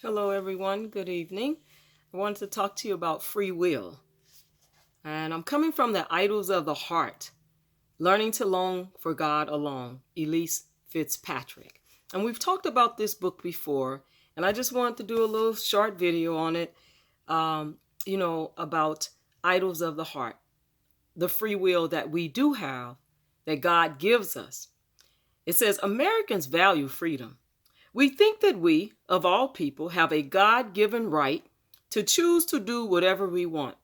Hello, everyone. Good evening. I wanted to talk to you about free will. And I'm coming from the Idols of the Heart, Learning to Long for God Alone, Elise Fitzpatrick. And we've talked about this book before, and I just wanted to do a little short video on it, about Idols of the Heart, the free will that we do have, that God gives us. It says Americans value freedom. We think that we, of all people, have a God-given right to choose to do whatever we want.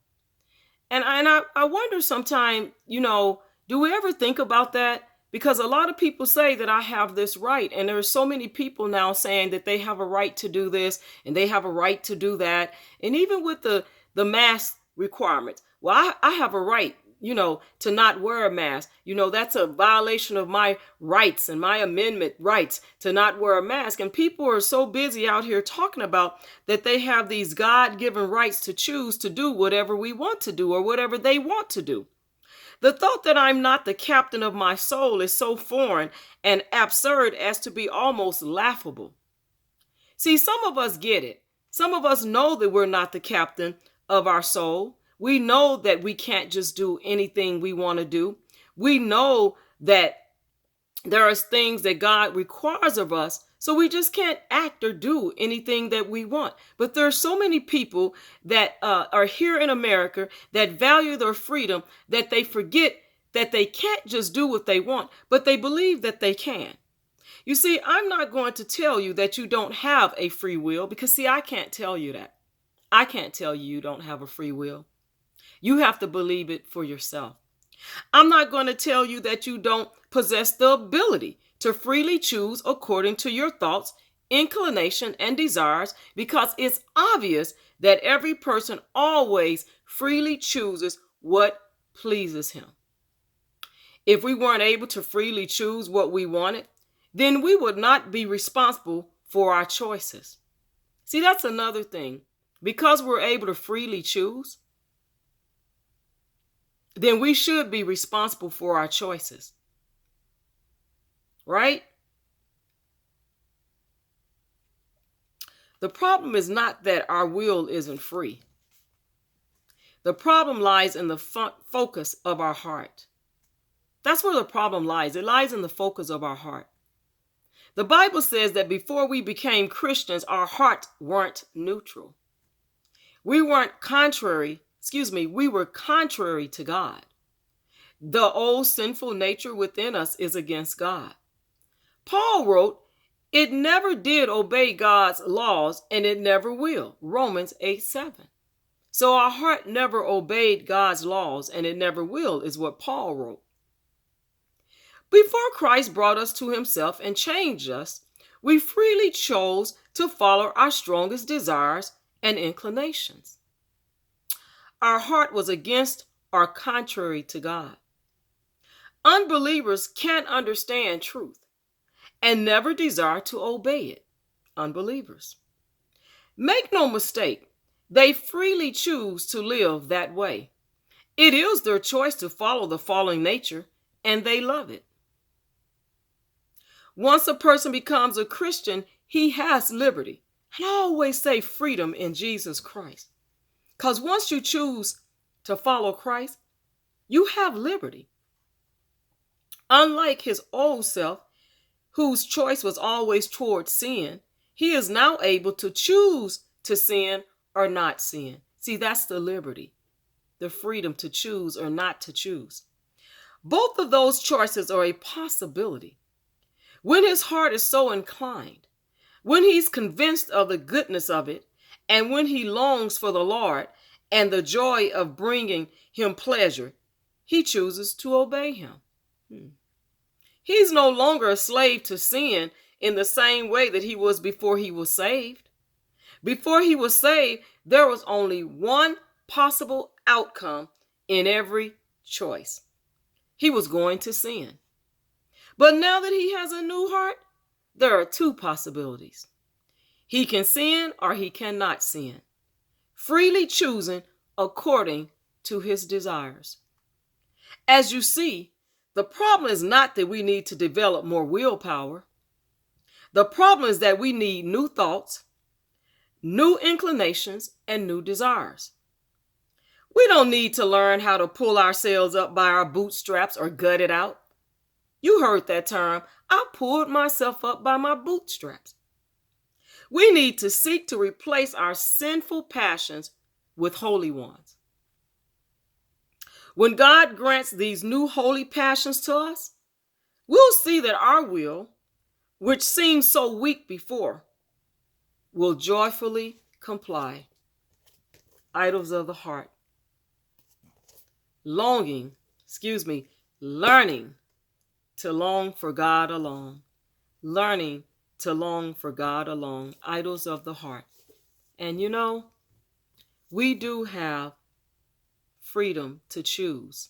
And I wonder sometimes, do we ever think about that? Because a lot of people say that I have this right. And there are so many people now saying that they have a right to do this and they have a right to do that. And even with the mask requirements, well, I have a right, to not wear a mask. That's a violation of my rights and my amendment rights to not wear a mask. And people are so busy out here talking about that they have these God-given rights to choose to do whatever we want to do or whatever they want to do. The thought that I'm not the captain of my soul is so foreign and absurd as to be almost laughable. See, some of us get it. Some of us know that we're not the captain of our soul. We know that we can't just do anything we want to do. We know that there are things that God requires of us, so we just can't act or do anything that we want. But there are so many people that are here in America that value their freedom that they forget that they can't just do what they want, but they believe that they can. You see, I'm not going to tell you that you don't have a free will because, see, I can't tell you that. I can't tell you you don't have a free will. You have to believe it for yourself. I'm not going to tell you that you don't possess the ability to freely choose according to your thoughts, inclination, and desires, because it's obvious that every person always freely chooses what pleases him. If we weren't able to freely choose what we wanted, then we would not be responsible for our choices. See, that's another thing. Because we're able to freely choose, then we should be responsible for our choices. Right? The problem is not that our will isn't free. The problem lies in the focus of our heart. That's where the problem lies. It lies in the focus of our heart. The Bible says that before we became Christians, our hearts weren't neutral. We were contrary to God. The old sinful nature within us is against God. Paul wrote, it never did obey God's laws and it never will. Romans 8:7. So our heart never obeyed God's laws and it never will is what Paul wrote. Before Christ brought us to himself and changed us, we freely chose to follow our strongest desires and inclinations. Our heart was against or contrary to God. Unbelievers can't understand truth and never desire to obey it. Unbelievers. Make no mistake, they freely choose to live that way. It is their choice to follow the fallen nature, and they love it. Once a person becomes a Christian, he has liberty. And I always say freedom in Jesus Christ. Because once you choose to follow Christ, you have liberty. Unlike his old self, whose choice was always towards sin, he is now able to choose to sin or not sin. See, that's the liberty, the freedom to choose or not to choose. Both of those choices are a possibility. When his heart is so inclined, when he's convinced of the goodness of it, and when he longs for the Lord and the joy of bringing him pleasure, he chooses to obey him. He's no longer a slave to sin in the same way that he was before he was saved. Before he was saved, there was only one possible outcome in every choice. He was going to sin. But now that he has a new heart, there are two possibilities. He can sin or he cannot sin, freely choosing according to his desires. As you see, the problem is not that we need to develop more willpower. The problem is that we need new thoughts, new inclinations, and new desires. We don't need to learn how to pull ourselves up by our bootstraps or gut it out. You heard that term. I pulled myself up by my bootstraps. We need to seek to replace our sinful passions with holy ones. When God grants these new holy passions to us, we'll see that our will, which seemed so weak before, will joyfully comply. Idols of the heart. Learning to long for God alone. Learning to long for God alone. Idols of the heart. And you know, we do have freedom to choose.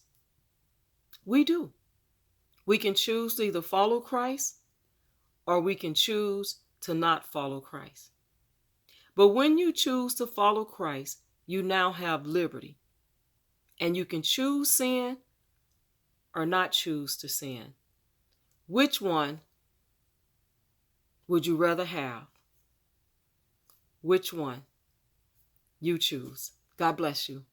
We do. We can choose to either follow Christ or we can choose to not follow Christ. But when you choose to follow Christ, you now have liberty. And you can choose sin or not choose to sin. Which one would you rather have? Which one? You choose. God bless you.